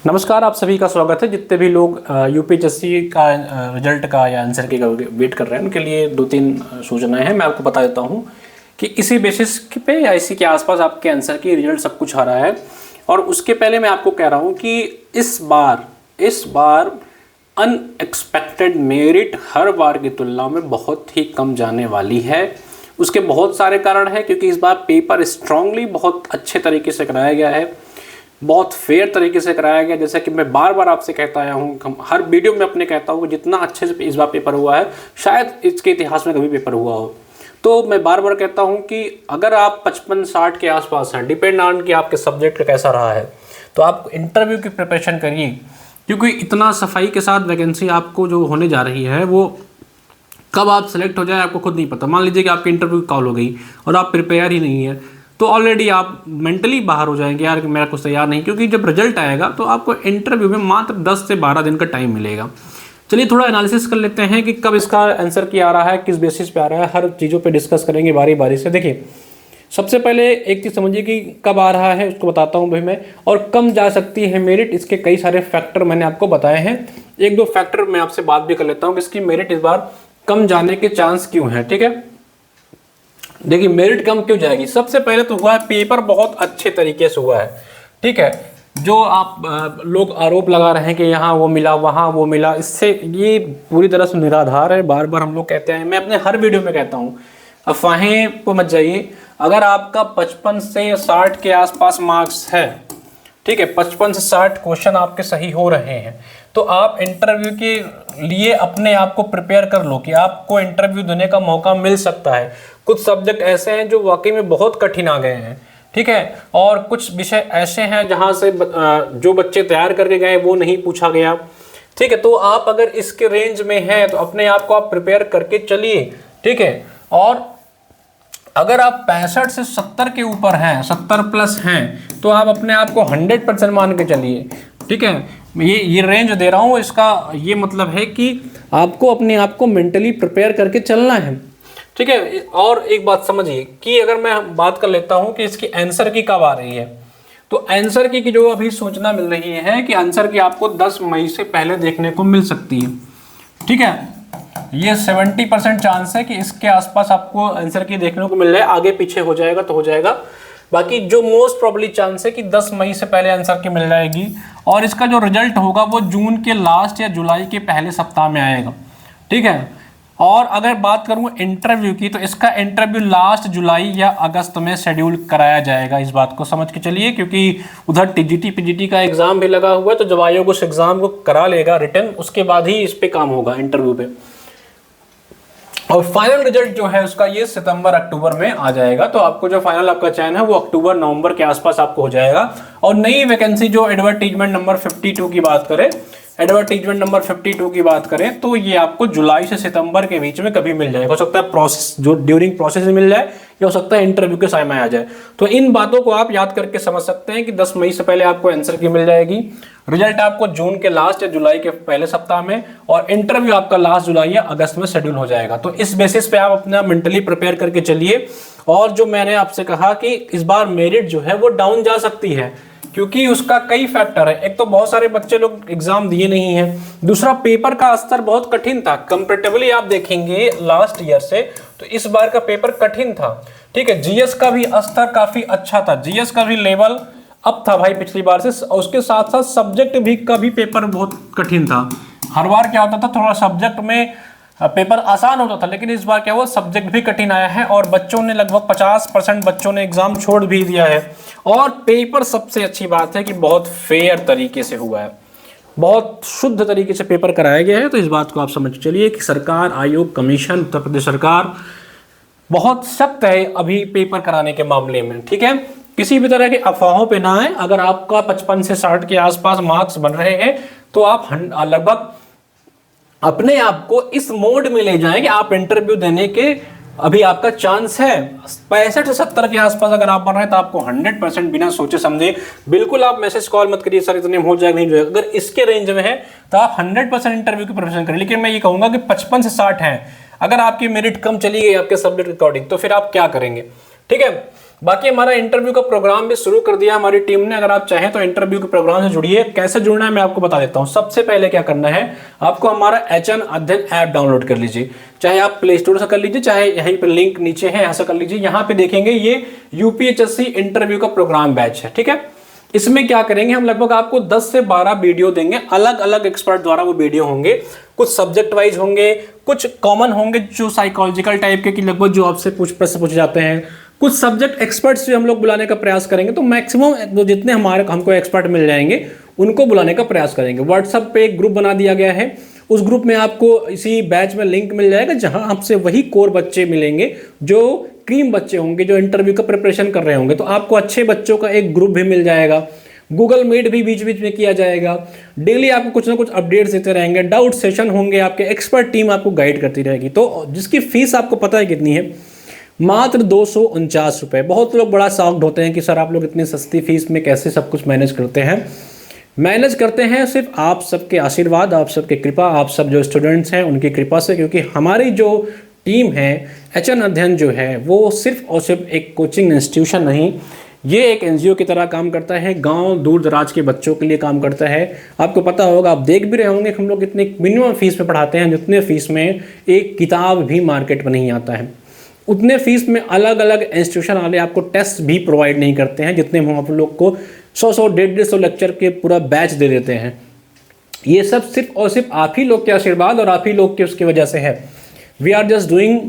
नमस्कार, आप सभी का स्वागत है। जितने भी लोग यूपीएससी का रिजल्ट का या आंसर की का वेट कर रहे हैं उनके लिए दो तीन सूचनाएं हैं। मैं आपको बता देता हूं कि इसी बेसिस पे या इसी के आसपास आपके आंसर की रिजल्ट सब कुछ आ रहा है। और उसके पहले मैं आपको कह रहा हूं कि इस बार अनएक्सपेक्टेड मेरिट हर बार की तुलना में बहुत ही कम जाने वाली है। उसके बहुत सारे कारण हैं, क्योंकि इस बार पेपर स्ट्रांगली बहुत अच्छे तरीके से कराया गया है, बहुत फेयर तरीके से कराया गया। जैसा कि मैं बार बार आपसे कहता आया हूँ, हर वीडियो में अपने कहता हूँ कि जितना अच्छे से इस बार पेपर हुआ है शायद इसके इतिहास में कभी पेपर हुआ हो। तो मैं बार बार कहता हूँ कि अगर आप 55-60 के आसपास हैं, डिपेंड ऑन कि आपके सब्जेक्ट का कैसा रहा है, तो आप इंटरव्यू की प्रिपरेशन करिए, क्योंकि इतना सफाई के साथ वैकेंसी आपको जो होने जा रही है वो कब आप सेलेक्ट हो जाए आपको खुद नहीं पता। मान लीजिए कि आपकी इंटरव्यू कॉल हो गई और आप प्रिपेयर ही नहीं है, तो ऑलरेडी आप मेंटली बाहर हो जाएंगे, यार मेरा कुछ तैयार नहीं, क्योंकि जब रिजल्ट आएगा तो आपको इंटरव्यू में मात्र 10 से 12 दिन का टाइम मिलेगा। चलिए थोड़ा एनालिसिस कर लेते हैं कि कब इसका आंसर की आ रहा है, किस बेसिस पे आ रहा है, हर चीज़ों पे डिस्कस करेंगे बारी बारी से। देखिए, सबसे पहले एक चीज़ समझिए कि कब आ रहा है उसको बताता हूँ भाई मैं, और कम जा सकती है मेरिट। इसके कई सारे फैक्टर मैंने आपको बताए हैं, एक दो फैक्टर मैं आपसे बात भी कर लेता हूँ कि इसकी मेरिट इस बार कम जाने के चांस क्यों हैं। ठीक है, देखिए मेरिट कम क्यों जाएगी। सबसे पहले तो हुआ है पेपर बहुत अच्छे तरीके से हुआ है। ठीक है, जो आप लोग आरोप लगा रहे हैं कि यहाँ वो मिला वहाँ वो मिला, इससे ये पूरी तरह से निराधार है। बार बार हम लोग कहते हैं, मैं अपने हर वीडियो में कहता हूँ, अफवाहें को मत जाइए। अगर आपका 55 से 60 के आसपास मार्क्स है, ठीक है, 55 से 60 क्वेश्चन आपके सही हो रहे हैं, तो आप इंटरव्यू के लिए अपने आप को प्रिपेयर कर लो कि आपको इंटरव्यू देने का मौका मिल सकता है। कुछ सब्जेक्ट ऐसे हैं जो वाकई में बहुत कठिन आ गए हैं, ठीक है, और कुछ विषय ऐसे हैं जहां से जो बच्चे तैयार करके गए वो नहीं पूछा गया। ठीक है, तो आप अगर इसके रेंज में हैं तो अपने आप को आप प्रिपेयर करके चलिए। ठीक है, और अगर आप 65 से 70 के ऊपर हैं, 70 प्लस हैं, तो आप अपने आप को 100% मान के चलिए। ठीक है, ये रेंज दे रहा हूँ, इसका ये मतलब है कि आपको अपने आप को मेंटली प्रिपेयर करके चलना है। ठीक है, और एक बात समझिए कि अगर मैं बात कर लेता हूँ कि इसकी आंसर की कब आ रही है, तो आंसर की जो अभी सूचना मिल रही है कि आंसर की आपको 10 मई से पहले देखने को मिल सकती है। ठीक है, ये 70% चांस है कि इसके आसपास आपको आंसर की देखने को मिल जाए। आगे पीछे हो जाएगा तो हो जाएगा, बाकी जो मोस्ट प्रोबेबली चांस है कि 10 मई से पहले आंसर की मिल जाएगी। और इसका जो रिजल्ट होगा वो जून के लास्ट या जुलाई के पहले सप्ताह में आएगा। ठीक है, और अगर बात करूं इंटरव्यू की, तो इसका इंटरव्यू लास्ट जुलाई या अगस्त में शेड्यूल कराया जाएगा। इस बात को समझ के चलिए, क्योंकि उधर टीजीटी पीजीटी का एग्जाम भी लगा हुआ है, तो जब आयोग उस एग्जाम को करा लेगा रिटर्न, उसके बाद ही इस पे काम होगा इंटरव्यू पे। और फाइनल रिजल्ट जो है उसका ये सितंबर अक्टूबर में आ जाएगा। तो आपको जो फाइनल आपका चयन है वो अक्टूबर नवंबर के आसपास आपको हो जाएगा। और नई वैकेंसी जो एडवर्टीजमेंट नंबर 52 की बात करें, एडवर्टीजमेंट नंबर 52 की बात करें, तो ये आपको जुलाई से सितंबर के बीच में कभी मिल जाएगा। हो सकता है प्रोसेस जो ड्यूरिंग प्रोसेस में मिल जाए, या हो सकता है इंटरव्यू के समय आ जाए। तो इन बातों को आप याद करके समझ सकते हैं कि 10 मई से पहले आपको आंसर की मिल जाएगी, रिजल्ट आपको जून के लास्ट या जुलाई के पहले सप्ताह में, और इंटरव्यू आपका लास्ट जुलाई या अगस्त में शेड्यूल हो जाएगा। तो इस बेसिस पे आप अपना मेंटली प्रिपेयर करके चलिए। और जो मैंने आपसे कहा कि इस बार मेरिट जो है वो डाउन जा सकती है, क्योंकि उसका कई फैक्टर है। एक तो बहुत सारे बच्चे लोग एग्जाम दिए नहीं हैं, दूसरा पेपर का स्तर बहुत कठिन था कंपैरेटिवली। आप देखेंगे लास्ट ईयर से, तो इस बार का पेपर कठिन था। ठीक है, जीएस का भी स्तर काफी अच्छा था, जीएस का भी लेवल अप था भाई पिछली बार से। और उसके साथ साथ सब्जेक्ट भी का भी पेपर बहुत कठिन था। हर बार क्या होता था, थोड़ा सब्जेक्ट में पेपर आसान होता था, लेकिन इस बार क्या हुआ, सब्जेक्ट भी कठिन आया है और बच्चों ने लगभग 50% बच्चों ने एग्जाम छोड़ भी दिया है। और पेपर सबसे अच्छी बात है कि बहुत फेयर तरीके से हुआ है, बहुत शुद्ध तरीके से पेपर कराया गया है। तो इस बात को आप समझ चलिए कि सरकार, आयोग, कमीशन, उत्तर प्रदेश सरकार बहुत सख्त है अभी पेपर कराने के मामले में। ठीक है, किसी भी तरह के अफवाहों पे ना आए। अगर आपका 55 से 60 के आसपास मार्क्स बन रहे हैं, तो आप लगभग अपने आप को इस मोड में ले जाएं कि आप इंटरव्यू देने के अभी आपका चांस है। 65 से 70 के आसपास अगर आप बन रहे हैं तो आपको 100% बिना सोचे समझे, बिल्कुल आप मैसेज कॉल मत करिए सर इतने हो जाएगा नहीं हो जाएगा। अगर इसके रेंज में है तो आप 100% इंटरव्यू की प्रिपरेशन करें। लेकिन मैं ये कहूंगा कि 55 से 60 है, अगर आपकी मेरिट कम चली गई आपके सब्जेक्ट अकॉर्डिंग, तो फिर आप क्या करेंगे। ठीक है, बाकी हमारा इंटरव्यू का प्रोग्राम भी शुरू कर दिया हमारी टीम ने। अगर आप चाहें तो इंटरव्यू के प्रोग्राम से जुड़िए। कैसे जुड़ना है मैं आपको बता देता हूं। सबसे पहले क्या करना है, आपको हमारा एचएन अध्ययन ऐप डाउनलोड कर लीजिए, चाहे आप प्ले स्टोर से कर लीजिए, चाहे यहीं पर लिंक नीचे है, यहां से कर लीजिए। यहां पे देखेंगे ये यूपीएचएससी इंटरव्यू का प्रोग्राम बैच है, ठीक है। इसमें क्या करेंगे हम, लगभग आपको 10 से 12 वीडियो देंगे, अलग अलग एक्सपर्ट द्वारा वो वीडियो होंगे। कुछ सब्जेक्ट वाइज होंगे, कुछ कॉमन होंगे जो साइकोलॉजिकल टाइप के, कि लगभग जो आपसे कुछ प्रश्न पूछे जाते हैं। कुछ सब्जेक्ट एक्सपर्ट्स भी हम लोग बुलाने का प्रयास करेंगे, तो मैक्सिमम जो जितने हमको एक्सपर्ट मिल जाएंगे उनको बुलाने का प्रयास करेंगे। व्हाट्सएप पे एक ग्रुप बना दिया गया है, उस ग्रुप में आपको इसी बैच में लिंक मिल जाएगा, जहां आपसे वही कोर बच्चे मिलेंगे जो क्रीम बच्चे होंगे, जो इंटरव्यू का प्रिपरेशन कर रहे होंगे। तो आपको अच्छे बच्चों का एक ग्रुप भी मिल जाएगा। गूगल मीट भी बीच बीच में किया जाएगा। डेली आपको कुछ ना कुछ अपडेट्स देते रहेंगे, डाउट सेशन होंगे, आपके एक्सपर्ट टीम आपको गाइड करती रहेगी। तो जिसकी फीस आपको पता है कितनी है, मात्र 249 रुपये। बहुत लोग बड़ा शॉक्ड होते हैं कि सर आप लोग इतनी सस्ती फीस में कैसे सब कुछ मैनेज करते हैं। मैनेज करते हैं सिर्फ आप सबके आशीर्वाद, आप सबके कृपा, आप सब जो स्टूडेंट्स हैं उनकी कृपा से। क्योंकि हमारी जो टीम है एचएन अध्ययन जो है वो सिर्फ और सिर्फ एक कोचिंग इंस्टीट्यूशन नहीं, ये एक एनजीओ की तरह काम करता है। गांव दूर दराज के बच्चों के लिए काम करता है। आपको पता होगा, आप देख भी रहे होंगे हम लोग इतने मिनिमम फीस में पढ़ाते हैं, जितने फीस में एक किताब भी मार्केट में नहीं आता है, उतने फीस में अलग अलग इंस्टीट्यूशन वाले आपको टेस्ट भी प्रोवाइड नहीं करते हैं, जितने हम आप लोग को 100 150 लेक्चर के पूरा बैच दे देते हैं। ये सब सिर्फ और सिर्फ आप ही लोग के आशीर्वाद और आप ही लोग के उसकी वजह से है। वी आर जस्ट डूइंग,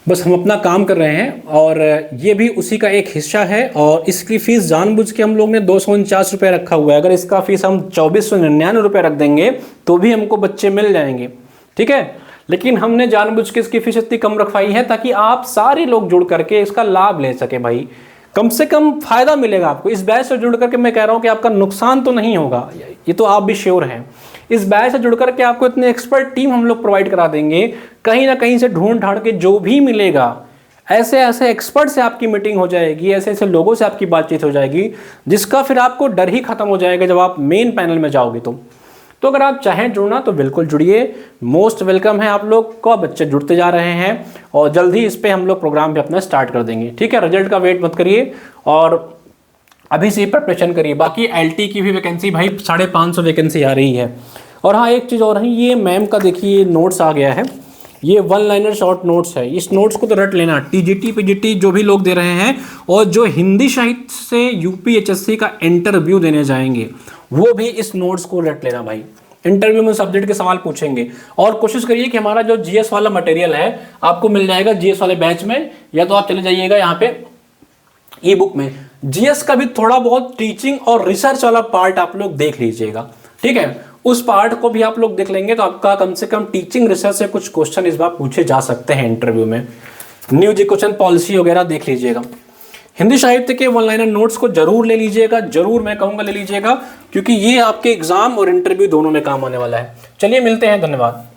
बस हम अपना काम कर रहे हैं, और ये भी उसी का एक हिस्सा है। और इसकी फीस जानबूझ के हम लोग ने 249 रुपये रखा हुआ है। अगर इसका फीस हम 2499 रुपये रख देंगे तो भी हमको बच्चे मिल जाएंगे, ठीक है। लेकिन हमने जानबूझ के इसकी फीस इतनी कम रखवाई है ताकि आप सारे लोग जुड़ करके इसका लाभ ले सके। भाई कम से कम फायदा मिलेगा आपको इस बैच से जुड़ करके। मैं कह रहा हूँ कि आपका नुकसान तो नहीं होगा, ये तो आप भी श्योर हैं। इस बैच से जुड़ करके आपको इतने एक्सपर्ट टीम हम लोग प्रोवाइड करा देंगे, कहीं ना कहीं से ढूंढ ढांड के जो भी मिलेगा, ऐसे ऐसे एक्सपर्ट से आपकी मीटिंग हो जाएगी, ऐसे ऐसे लोगों से आपकी बातचीत हो जाएगी, जिसका फिर आपको डर ही खत्म हो जाएगा जब आप मेन पैनल में जाओगे। तो अगर आप चाहें जुड़ना तो बिल्कुल जुड़िए, मोस्ट वेलकम है आप लोग को। बच्चे जुड़ते जा रहे हैं और जल्द ही इस पर हम लोग प्रोग्राम भी अपना स्टार्ट कर देंगे, ठीक है। रिजल्ट का वेट मत करिए और अभी से प्रिपरेशन करिए। बाकी एलटी की भी वैकेंसी भाई 550 वैकेंसी आ रही है। और हाँ, एक चीज़ और है, ये मैम का देखिए नोट्स आ गया है, ये 1 लाइनर शॉर्ट नोट्स है। इस नोट्स को तो रट लेना। टीजीटी पीजीटी जो भी लोग दे रहे हैं और जो हिंदी साहित्य से यूपीएचएससी का इंटरव्यू देने जाएंगे, वो भी इस नोट्स को रट लेना भाई। इंटरव्यू में सब्जेक्ट के सवाल पूछेंगे। और कोशिश करिए कि हमारा जो जीएस वाला मटेरियल है आपको मिल जाएगा जीएस वाले बैच में, या तो आप चले जाइएगा यहाँ पे ई बुक में। जीएस का भी थोड़ा बहुत टीचिंग और रिसर्च वाला पार्ट आप लोग देख लीजिएगा, ठीक है। उस पार्ट को भी आप लोग देख लेंगे तो आपका कम से कम टीचिंग रिसर्च से कुछ क्वेश्चन इस बार पूछे जा सकते हैं इंटरव्यू में। न्यू एजुकेशन पॉलिसी वगैरह देख लीजिएगा। हिंदी साहित्य के 1 लाइनर नोट्स को जरूर ले लीजिएगा, जरूर मैं कहूँगा ले लीजिएगा, क्योंकि ये आपके एग्जाम और इंटरव्यू दोनों में काम आने वाला है। चलिए मिलते हैं, धन्यवाद।